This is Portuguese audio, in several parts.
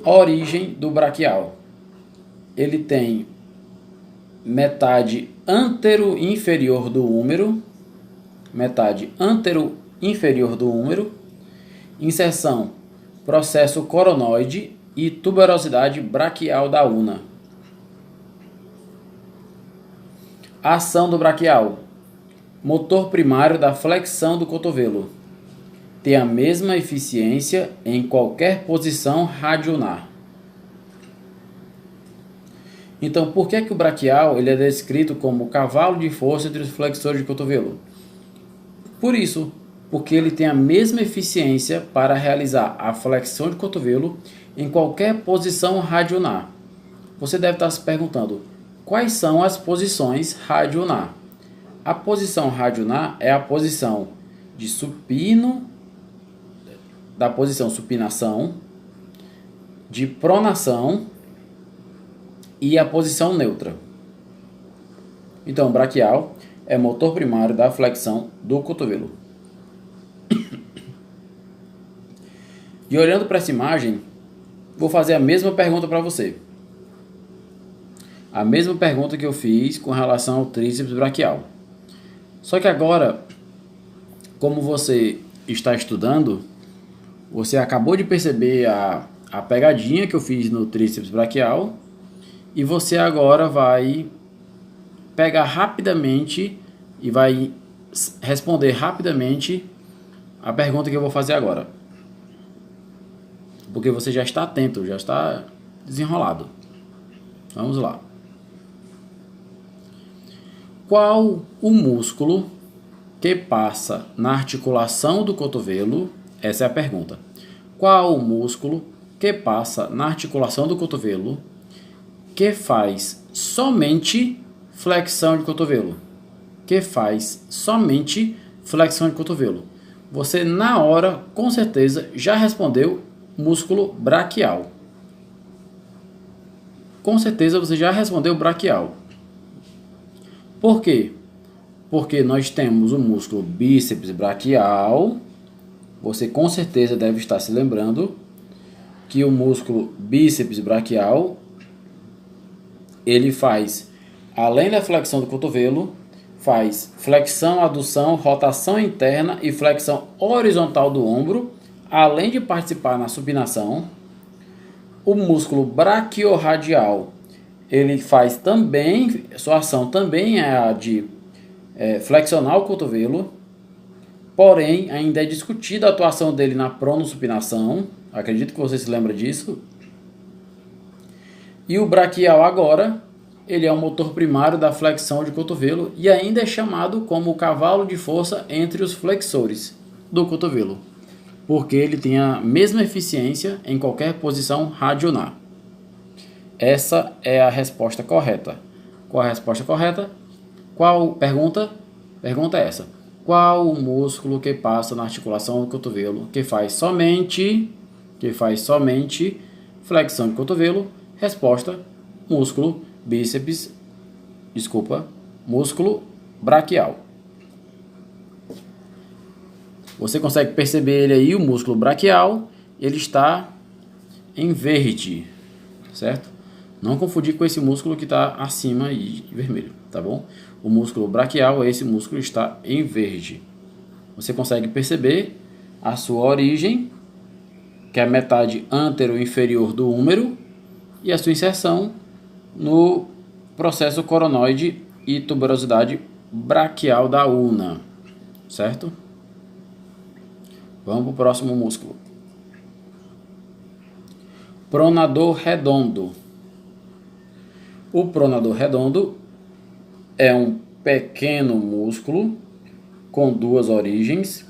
A origem do braquial. Ele tem metade antero-inferior do húmero, inserção, processo coronoide e tuberosidade braquial da una. A ação do braquial. Motor primário da flexão do cotovelo. Tem a mesma eficiência em qualquer posição radiunar. Então, por que o braquial ele é descrito como cavalo de força entre os flexores de cotovelo? Por isso, porque ele tem a mesma eficiência para realizar a flexão de cotovelo em qualquer posição radiunar. Você deve estar se perguntando, quais são as posições radiunar? A posição radiunar é a posição de supino, da posição supinação, de pronação e a posição neutra. Então, braquial é motor primário da flexão do cotovelo. E olhando para essa imagem, vou fazer a mesma pergunta para você. A mesma pergunta que eu fiz com relação ao tríceps braquial. Só que agora, como você está estudando, você acabou de perceber a pegadinha que eu fiz no tríceps braquial e você agora vai pegar rapidamente e vai responder rapidamente a pergunta que eu vou fazer agora. Porque você já está atento, já está desenrolado. Vamos lá. Qual o músculo que passa na articulação do cotovelo? Essa é a pergunta. Qual o músculo que passa na articulação do cotovelo que faz somente flexão de cotovelo? Que faz somente flexão de cotovelo. Você, na hora, com certeza, já respondeu músculo braquial. Com certeza você já respondeu braquial. Por quê? Porque nós temos o músculo bíceps braquial. Você com certeza deve estar se lembrando que o músculo bíceps braquial ele faz, além da flexão do cotovelo, faz flexão, adução, rotação interna e flexão horizontal do ombro, além de participar na supinação. O músculo braquiorradial, ele faz também, sua ação também é a de flexionar o cotovelo, porém ainda é discutida a atuação dele na pronossupinação, acredito que você se lembra disso. E o braquial agora, ele é o motor primário da flexão de cotovelo e ainda é chamado como o cavalo de força entre os flexores do cotovelo, porque ele tem a mesma eficiência em qualquer posição radiunar. Essa é a resposta correta. Qual a resposta correta? Qual pergunta? Pergunta é essa. Qual o músculo que passa na articulação do cotovelo que faz somente flexão de cotovelo? Resposta: músculo músculo braquial. Você consegue perceber ele aí, o músculo braquial, ele está em verde, certo? Não confundir com esse músculo que está acima aí, vermelho, tá bom? O músculo braquial, esse músculo está em verde. Você consegue perceber a sua origem, que é a metade antero-inferior do húmero, e a sua inserção no processo coronoide e tuberosidade braquial da una, certo? Vamos para o próximo músculo. Pronador redondo. O pronador redondo é um pequeno músculo com duas origens,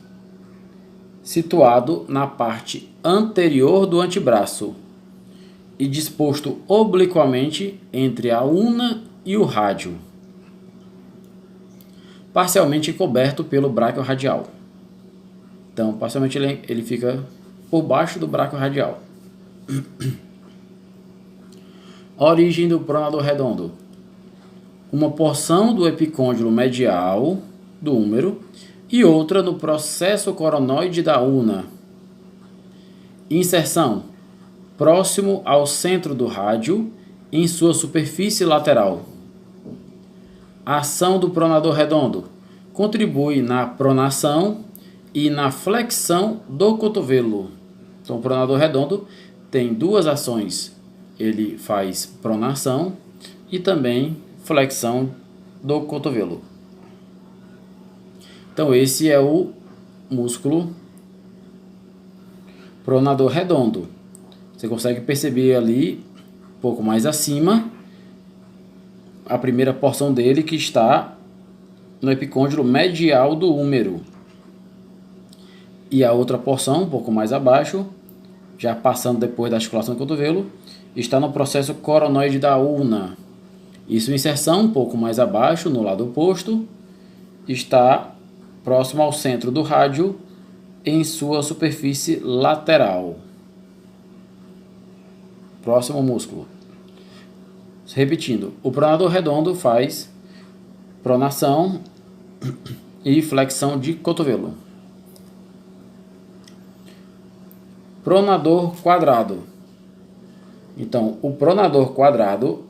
situado na parte anterior do antebraço e disposto obliquamente entre a una e o rádio, parcialmente coberto pelo bráquio radial. Então, parcialmente ele fica por baixo do bráquio radial. Origem do pronador redondo. Uma porção do epicôndilo medial do húmero e outra no processo coronoide da una. Inserção. próximo ao centro do rádio, em sua superfície lateral. A ação do pronador redondo contribui na pronação e na flexão do cotovelo. Então, o pronador redondo tem duas ações. Ele faz pronação e também flexão do cotovelo. Então, esse é o músculo pronador redondo. Você consegue perceber ali, um pouco mais acima, a primeira porção dele que está no epicôndilo medial do húmero. E a outra porção, um pouco mais abaixo, já passando depois da articulação do cotovelo, está no processo coronoide da ulna. E sua inserção, um pouco mais abaixo, no lado oposto, está próximo ao centro do rádio, em sua superfície lateral. Próximo músculo. Repetindo, o pronador redondo faz pronação e flexão de cotovelo. Pronador quadrado. Então, o pronador quadrado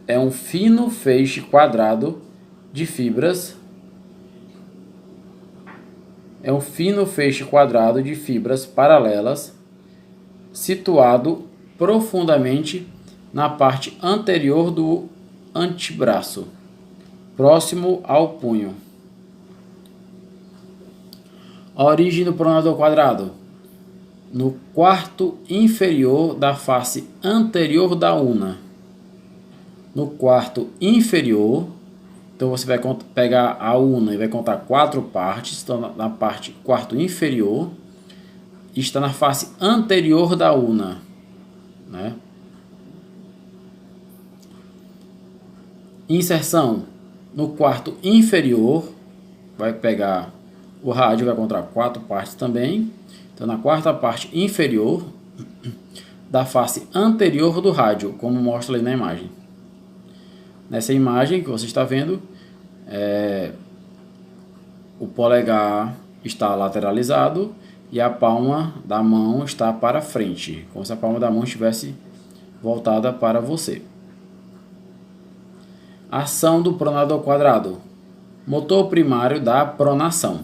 é um fino feixe quadrado de fibras. É um fino feixe quadrado de fibras paralelas, situado profundamente na parte anterior do antebraço, próximo ao punho. A origem do pronador quadrado: no quarto inferior da face anterior da ulna. No quarto inferior, então você vai pegar a ulna e vai contar 4 partes. Então, na parte quarto inferior, está na face anterior da ulna, né? Inserção no quarto inferior, vai pegar o rádio, vai encontrar 4 partes também. Então, na quarta parte inferior da face anterior do rádio, como mostra ali na imagem. Nessa imagem que você está vendo, o polegar está lateralizado e a palma da mão está para frente, como se a palma da mão estivesse voltada para você. Ação do pronador quadrado: motor primário da pronação.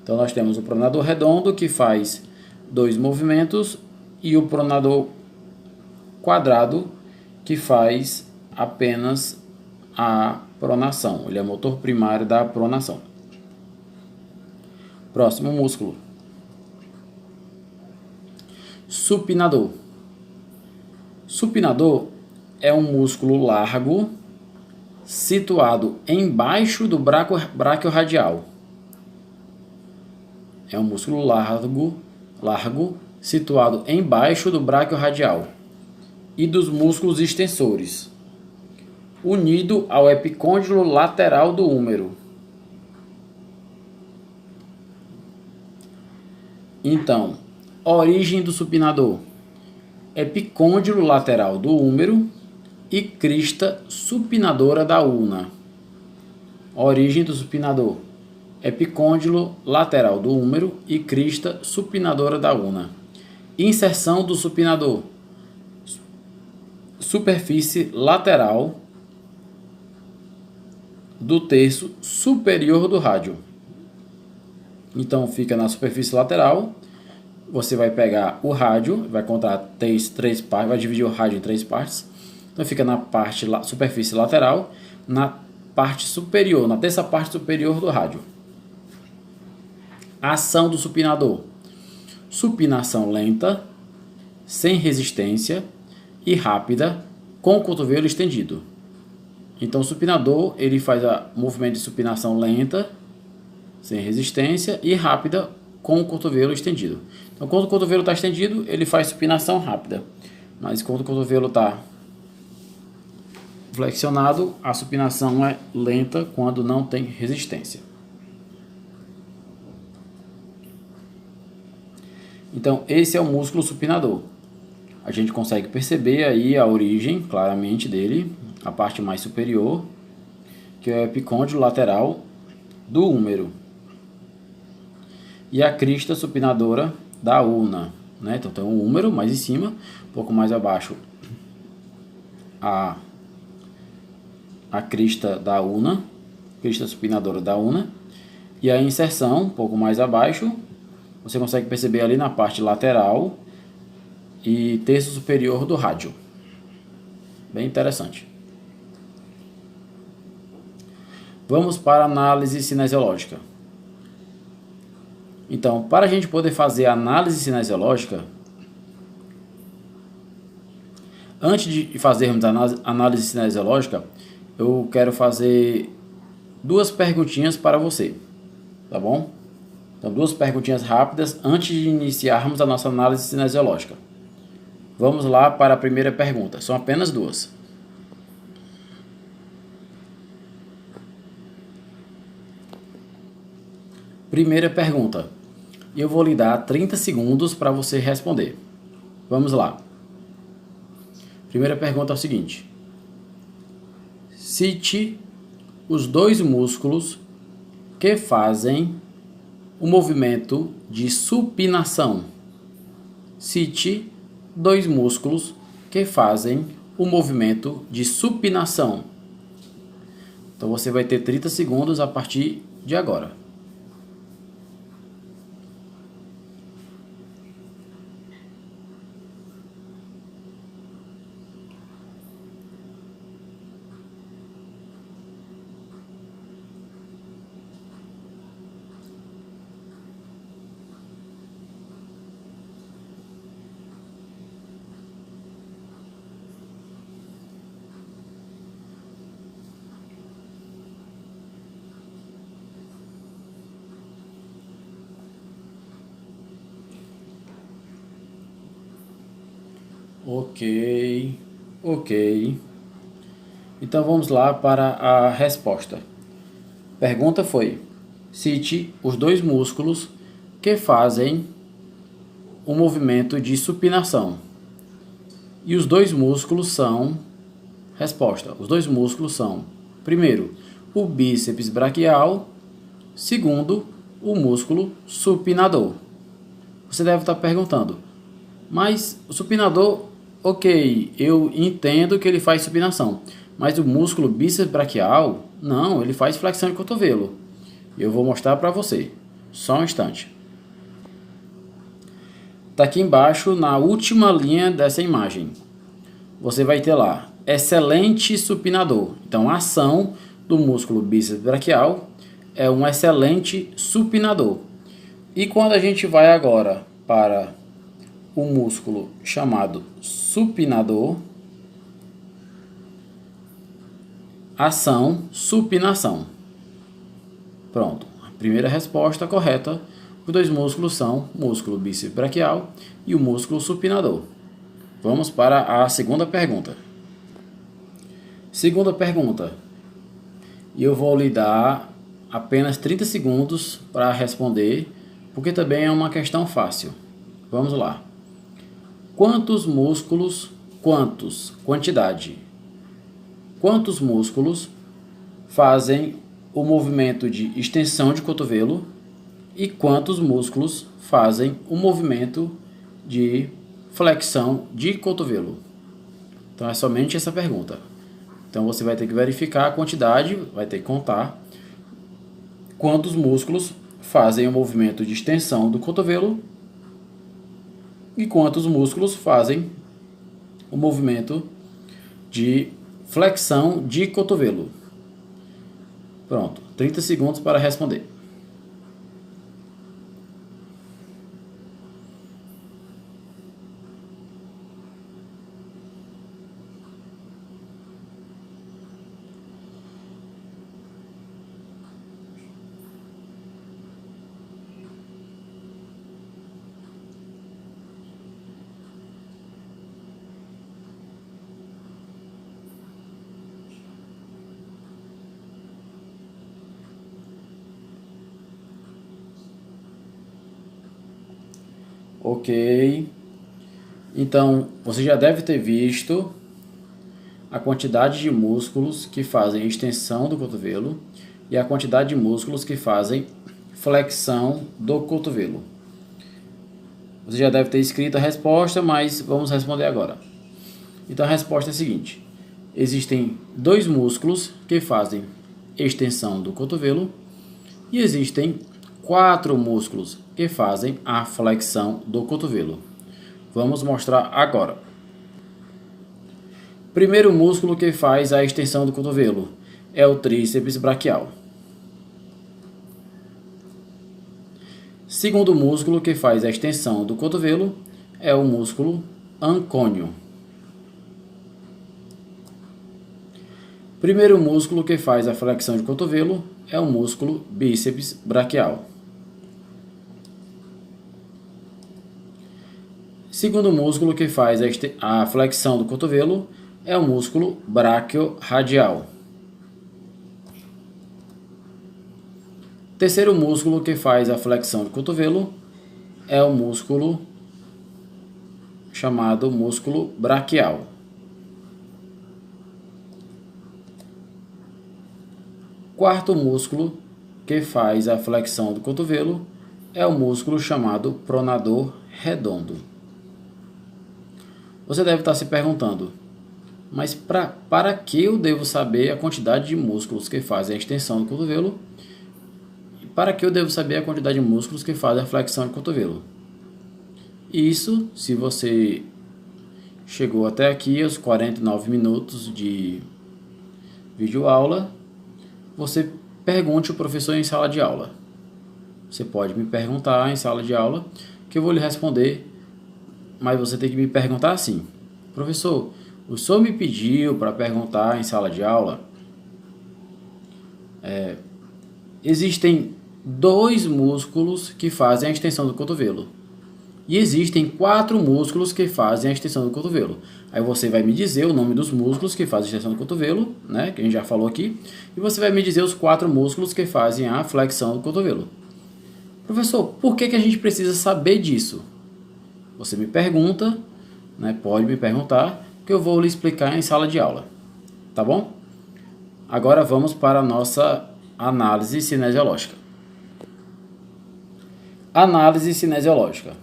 Então, nós temos o pronador redondo, que faz 2 movimentos, e o pronador quadrado, que faz apenas a pronação. Ele é motor primário da pronação. Próximo músculo: supinador. Supinador é um músculo largo situado embaixo do bráquio radial. É um músculo largo situado embaixo do bráquio radial e dos músculos extensores, unido ao epicôndilo lateral do húmero. Então, origem do supinador: epicôndilo lateral do húmero e crista supinadora da ulna. Origem do supinador: epicôndilo lateral do húmero e crista supinadora da ulna. Inserção do supinador: superfície lateral do terço superior do rádio. Então, fica na superfície lateral. Você vai pegar o rádio, vai contar três partes, vai dividir o rádio em 3 partes. Então, fica na parte superfície lateral, na parte superior, na terça parte superior do rádio. Ação do supinador: supinação lenta, sem resistência e rápida, com o cotovelo estendido. Então, o supinador, ele faz o movimento de supinação lenta, sem resistência, e rápida, com o cotovelo estendido. Então, quando o cotovelo está estendido, ele faz supinação rápida. Mas quando o cotovelo está flexionado, a supinação é lenta quando não tem resistência. Então, esse é o músculo supinador. A gente consegue perceber aí a origem claramente dele, a parte mais superior, que é o epicôndilo lateral do húmero, e a crista supinadora da ulna. né? Então tem um húmero mais em cima, um pouco mais abaixo a crista da una, crista supinadora da una, e a inserção um pouco mais abaixo, você consegue perceber ali na parte lateral e terço superior do rádio. Bem interessante. Vamos para a análise cinesiológica. Então, para a gente poder fazer a análise cinesiológica, antes de fazermos a análise cinesiológica, eu quero fazer duas perguntinhas para você, tá bom? Então, duas perguntinhas rápidas antes de iniciarmos a nossa análise cinesiológica. Vamos lá para a primeira pergunta, são apenas duas. Primeira pergunta, eu vou lhe dar 30 segundos para você responder. Vamos lá. Primeira pergunta é o seguinte: cite os dois músculos que fazem o movimento de supinação. Cite dois músculos que fazem o movimento de supinação. Então você vai ter 30 segundos a partir de agora. Ok. Então vamos lá para a resposta. Pergunta foi: cite os dois músculos que fazem o movimento de supinação. E os dois músculos são... Resposta: os dois músculos são, primeiro, o bíceps braquial, segundo, o músculo supinador. Você deve estar perguntando: mas o supinador, ok, eu entendo que ele faz supinação, mas o músculo bíceps braquial, não, ele faz flexão de cotovelo. Eu vou mostrar para você, só um instante. Está aqui embaixo, na última linha dessa imagem, você vai ter lá, excelente supinador. Então a ação do músculo bíceps braquial é um excelente supinador. E quando a gente vai agora para o músculo chamado supinador, ação, supinação. Pronto, a primeira resposta correta. Os dois músculos são o músculo bíceps braquial e o músculo supinador. Vamos para a segunda pergunta. Segunda pergunta. E eu vou lhe dar apenas 30 segundos para responder, porque também é uma questão fácil. Vamos lá. Quantos músculos, quantidade. Quantos músculos fazem o movimento de extensão de cotovelo e quantos músculos fazem o movimento de flexão de cotovelo? Então é somente essa pergunta. Então você vai ter que verificar a quantidade, vai ter que contar quantos músculos fazem o movimento de extensão do cotovelo e quantos músculos fazem o movimento de flexão de cotovelo. Pronto, 30 segundos para responder. Ok. Então, você já deve ter visto a quantidade de músculos que fazem extensão do cotovelo e a quantidade de músculos que fazem flexão do cotovelo. Você já deve ter escrito a resposta, mas vamos responder agora. Então a resposta é a seguinte: existem dois músculos que fazem extensão do cotovelo e existem 4 músculos que fazem a flexão do cotovelo. Vamos mostrar agora. Primeiro músculo que faz a extensão do cotovelo é o tríceps braquial. Segundo músculo que faz a extensão do cotovelo é o músculo ancônio. Primeiro músculo que faz a flexão de cotovelo é o músculo bíceps braquial. Segundo músculo que faz a flexão do cotovelo é o músculo braquioradial. Terceiro músculo que faz a flexão do cotovelo é o músculo chamado músculo braquial. Quarto músculo que faz a flexão do cotovelo é o músculo chamado pronador redondo. Você deve estar se perguntando, mas para que eu devo saber a quantidade de músculos que fazem a extensão do cotovelo? E para que eu devo saber a quantidade de músculos que fazem a flexão do cotovelo? Isso, se você chegou até aqui, aos 49 minutos de videoaula, você pergunte ao professor em sala de aula. Você pode me perguntar em sala de aula, que eu vou lhe responder, mas você tem que me perguntar assim: professor, o senhor me pediu para perguntar em sala de aula, existem 2 músculos que fazem a extensão do cotovelo e existem 4 músculos que fazem a extensão do cotovelo. Aí você vai me dizer o nome dos músculos que fazem a extensão do cotovelo, né, que a gente já falou aqui, e você vai me dizer os 4 músculos que fazem a flexão do cotovelo. Professor, por que a gente precisa saber disso? Você me pergunta, né, pode me perguntar, que eu vou lhe explicar em sala de aula, tá bom? Agora vamos para a nossa análise cinesiológica. Análise cinesiológica.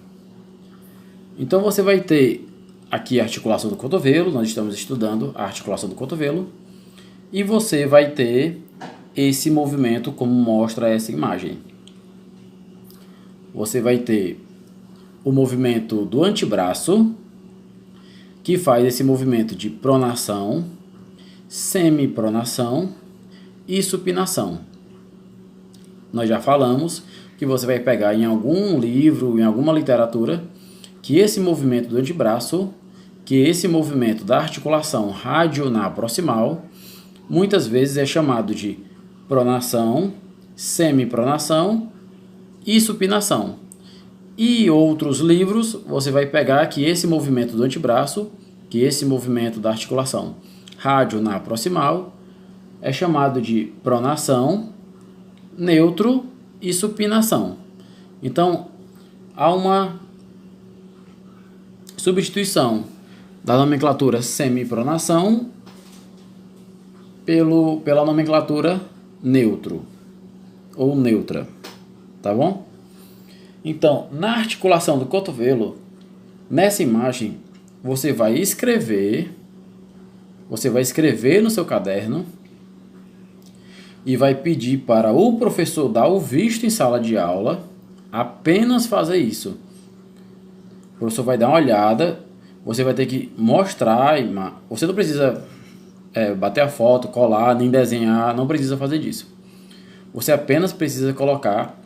Então você vai ter aqui a articulação do cotovelo, nós estamos estudando a articulação do cotovelo, e você vai ter esse movimento como mostra essa imagem. Você vai ter o movimento do antebraço, que faz esse movimento de pronação, semipronação e supinação. Nós já falamos que você vai pegar em algum livro, em alguma literatura, que esse movimento do antebraço, que esse movimento da articulação radionar proximal, muitas vezes é chamado de pronação, semipronação e supinação. E outros livros, você vai pegar que esse movimento do antebraço, que esse movimento da articulação radionar proximal, é chamado de pronação, neutro e supinação. Então, há uma substituição da nomenclatura semipronação pela nomenclatura neutro ou neutra, tá bom? Então, na articulação do cotovelo, nessa imagem, você vai escrever no seu caderno e vai pedir para o professor dar o visto em sala de aula, apenas fazer isso. O professor vai dar uma olhada, você vai ter que mostrar, você não precisa bater a foto, colar, nem desenhar, não precisa fazer disso. Você apenas precisa colocar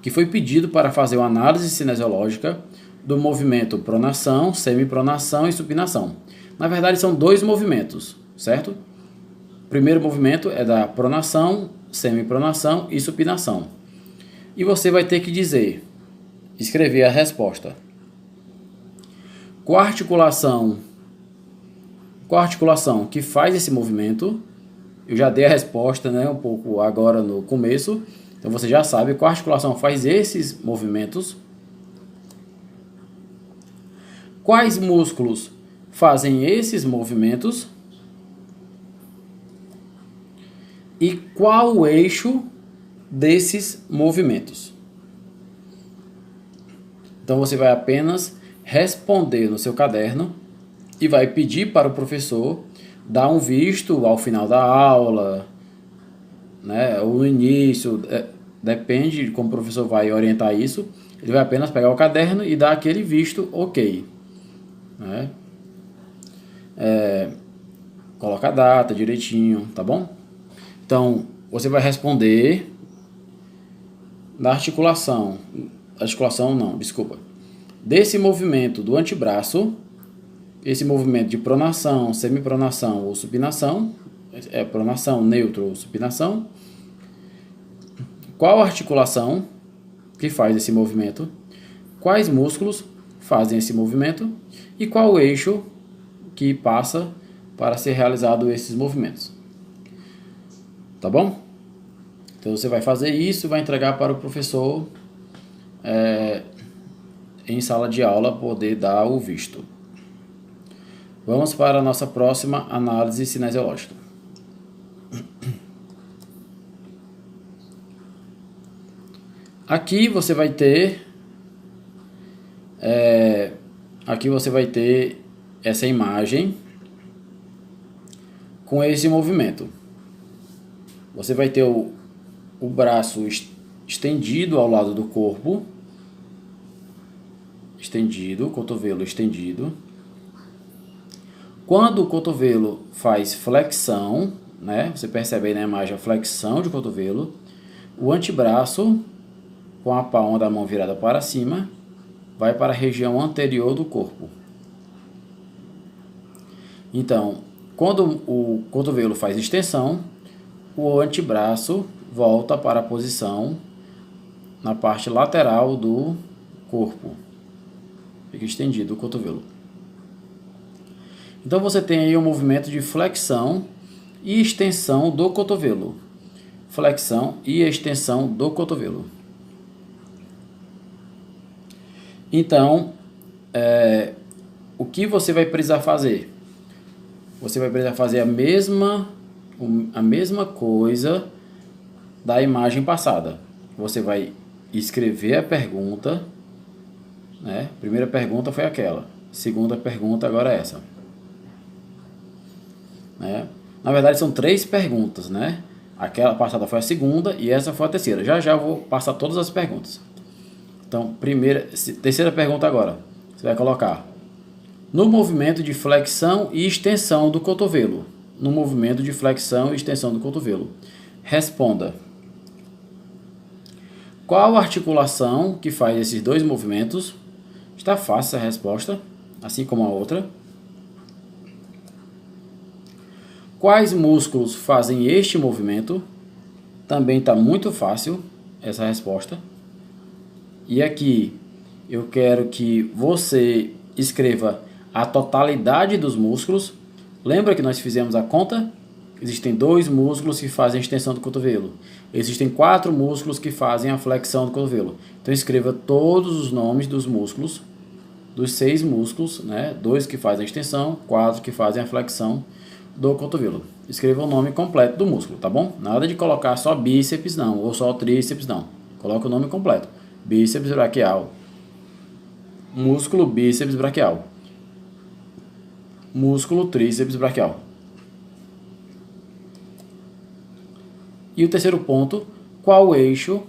que foi pedido para fazer uma análise cinesiológica do movimento pronação, semipronação e supinação. Na verdade, são 2 movimentos, certo? O primeiro movimento é da pronação, semipronação e supinação. E você vai ter que escrever a resposta. Qual a articulação que faz esse movimento? Eu já dei a resposta, né, um pouco agora no começo. Então você já sabe qual articulação faz esses movimentos. Quais músculos fazem esses movimentos? E qual o eixo desses movimentos? Então você vai apenas responder no seu caderno e vai pedir para o professor dar um visto ao final da aula, né, ou no início, depende de como o professor vai orientar isso. Ele vai apenas pegar o caderno e dar aquele visto ok, né? Coloca a data direitinho, tá bom? Então, você vai responder da articulação não, desculpa, desse movimento do antebraço, esse movimento de pronação, semipronação ou supinação, pronação, neutro ou supinação, qual articulação que faz esse movimento, quais músculos fazem esse movimento e qual o eixo que passa para ser realizado esses movimentos. Tá bom? Então você vai fazer isso e vai entregar para o professor em sala de aula poder dar o visto. Vamos para a nossa próxima análise cinesiológica. Aqui você vai ter essa imagem com esse movimento. Você vai ter o braço estendido ao lado do corpo, estendido, o cotovelo estendido. Quando o cotovelo faz flexão, né, você percebe aí na imagem a flexão de cotovelo, o antebraço, com a palma da mão virada para cima, vai para a região anterior do corpo. Então, quando o cotovelo faz extensão, o antebraço volta para a posição na parte lateral do corpo. Fica estendido o cotovelo. Então você tem aí um movimento de flexão e extensão do cotovelo. Flexão e extensão do cotovelo. Então, o que você vai precisar fazer? Você vai precisar fazer a mesma coisa da imagem passada. Você vai escrever a pergunta, né? Primeira pergunta foi aquela. Segunda pergunta agora é essa. Né? Na verdade são 3 perguntas, né? Aquela passada foi a segunda e essa foi a terceira. Já eu vou passar todas as perguntas. Então, terceira pergunta agora. Você vai colocar no movimento de flexão e extensão do cotovelo. No movimento de flexão e extensão do cotovelo. Responda. Qual articulação que faz esses 2 movimentos? Está fácil essa resposta, assim como a outra. Quais músculos fazem este movimento? Também está muito fácil essa resposta. E aqui eu quero que você escreva a totalidade dos músculos. Lembra que nós fizemos a conta? Existem 2 músculos que fazem a extensão do cotovelo. Existem 4 músculos que fazem a flexão do cotovelo. Então escreva todos os nomes dos músculos, dos 6 músculos, né? 2 que fazem a extensão, 4 que fazem a flexão do cotovelo. Escreva o nome completo do músculo, tá bom? Nada de colocar só bíceps não, ou só tríceps não. Coloca o nome completo. Bíceps braquial. Músculo bíceps braquial. Músculo tríceps braquial. E o terceiro ponto, qual o eixo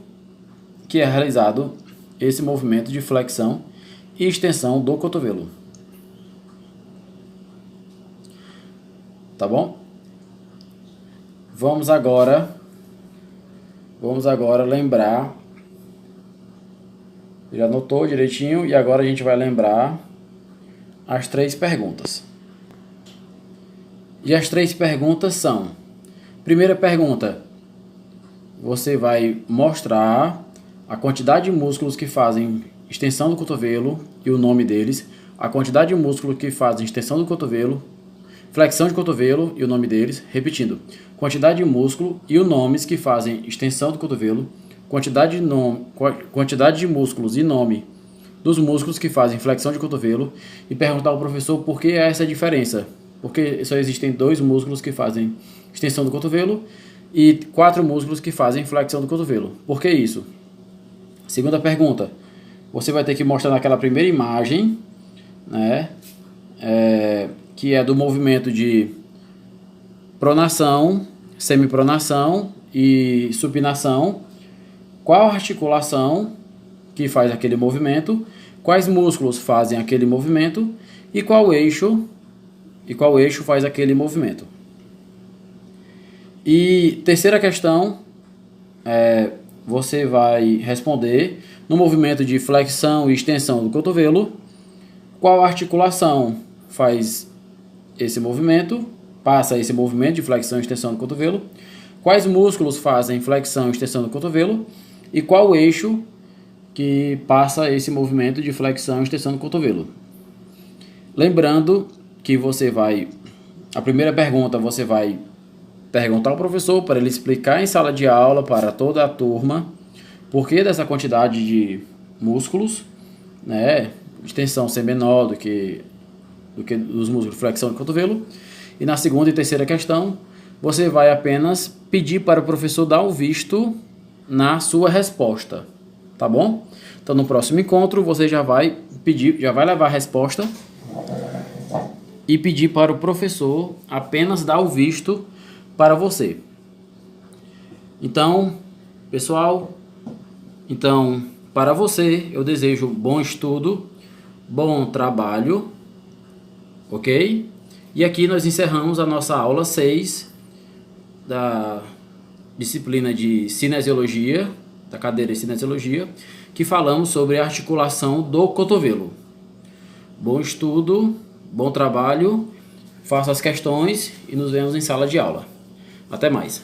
que é realizado esse movimento de flexão e extensão do cotovelo. Tá bom? Vamos agora lembrar. Já anotou direitinho e agora a gente vai lembrar as 3 perguntas. E as 3 perguntas são: primeira pergunta, você vai mostrar a quantidade de músculos que fazem extensão do cotovelo e o nome deles, a quantidade de músculos que fazem extensão do cotovelo, flexão de cotovelo e o nome deles, repetindo, quantidade de músculo e os nomes que fazem extensão do cotovelo, quantidade de músculos e nome dos músculos que fazem flexão de cotovelo e perguntar ao professor por que essa diferença. Porque só existem 2 músculos que fazem extensão do cotovelo e 4 músculos que fazem flexão do cotovelo. Por que isso? Segunda pergunta. você vai ter que mostrar naquela primeira imagem, né, que é do movimento de pronação, semipronação e supinação, qual articulação que faz aquele movimento, quais músculos fazem aquele movimento e qual eixo faz aquele movimento. E terceira questão, você vai responder no movimento de flexão e extensão do cotovelo, qual articulação faz esse movimento, passa esse movimento de flexão e extensão do cotovelo, quais músculos fazem flexão e extensão do cotovelo e qual eixo que passa esse movimento de flexão e extensão do cotovelo. Lembrando que a primeira pergunta você vai perguntar ao professor para ele explicar em sala de aula para toda a turma por que dessa quantidade de músculos, né? Extensão ser menor do que os músculos de flexão do cotovelo. E na segunda e terceira questão, você vai apenas pedir para o professor dar o visto na sua resposta, tá bom? Então no próximo encontro você já vai levar a resposta e pedir para o professor apenas dar o visto para você. Então, pessoal, para você eu desejo bom estudo, bom trabalho, ok? E aqui nós encerramos a nossa aula 6 da disciplina de cinesiologia, da cadeira de cinesiologia, que falamos sobre a articulação do cotovelo. Bom estudo, bom trabalho, faça as questões e nos vemos em sala de aula. Até mais.